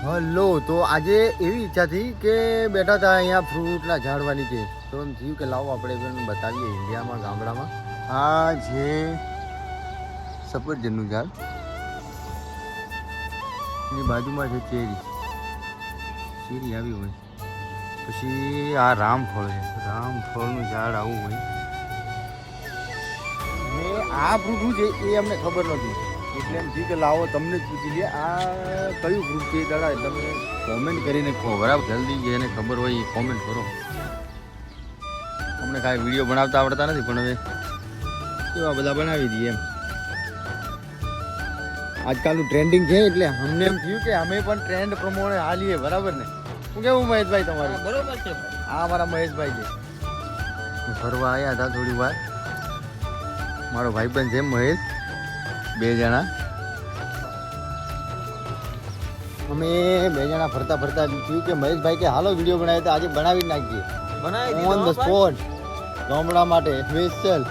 Hello, તો આજે એવી ઈચ્છા થઈ કે બેઠા હતા અહીંયા ફ્રૂટના ઝાડવા નીચે, તો એમ થયું કે લાવો આપણે પણ બતાવીએ ઇન્ડિયામાં ગામડામાં આ છે સફરજનનું ઝાડ, એની બાજુમાં છે ચેરી આવી હોય, પછી આ રામફળ છે, રામફળનું ઝાડ આવું હોય ને આ ફ્રૂટ શું છે એ અમને ખબર નથી, એટલે એમ થયું કે લાવો તમને જ પૂછી લઈએ આ કયું ફ્રૂટ છે. દાદા તમે કોમેન્ટ કરીને કહો બરાબર, જલ્દી જેને ખબર હોય એ કોમેન્ટ કરો. અમને કાંઈ વિડીયો બનાવતા આવડતા નથી, પણ હવે એવા બધા બનાવી દઈએ એમ. આજકાલનું ટ્રેન્ડિંગ છે એટલે અમને એમ થયું કે અમે પણ ટ્રેન્ડ પ્રમાણે હાલીએ, બરાબર ને? શું કેવું મહેશભાઈ તમારું? બરોબર છે. આ અમારા મહેશભાઈ છે, ફરવા આવ્યા હતા થોડી વાર. મારો ભાઈબંધ છે મહેશ, બે જણા અમે ફરતા ફરતા થયું કે મહેશભાઈ કે હાલો વિડીયો બનાવ્યો તો આજે બનાવી નાખીએ, ઓન ધ સ્પોટ ગામડા માટે સ્પેશિયલ.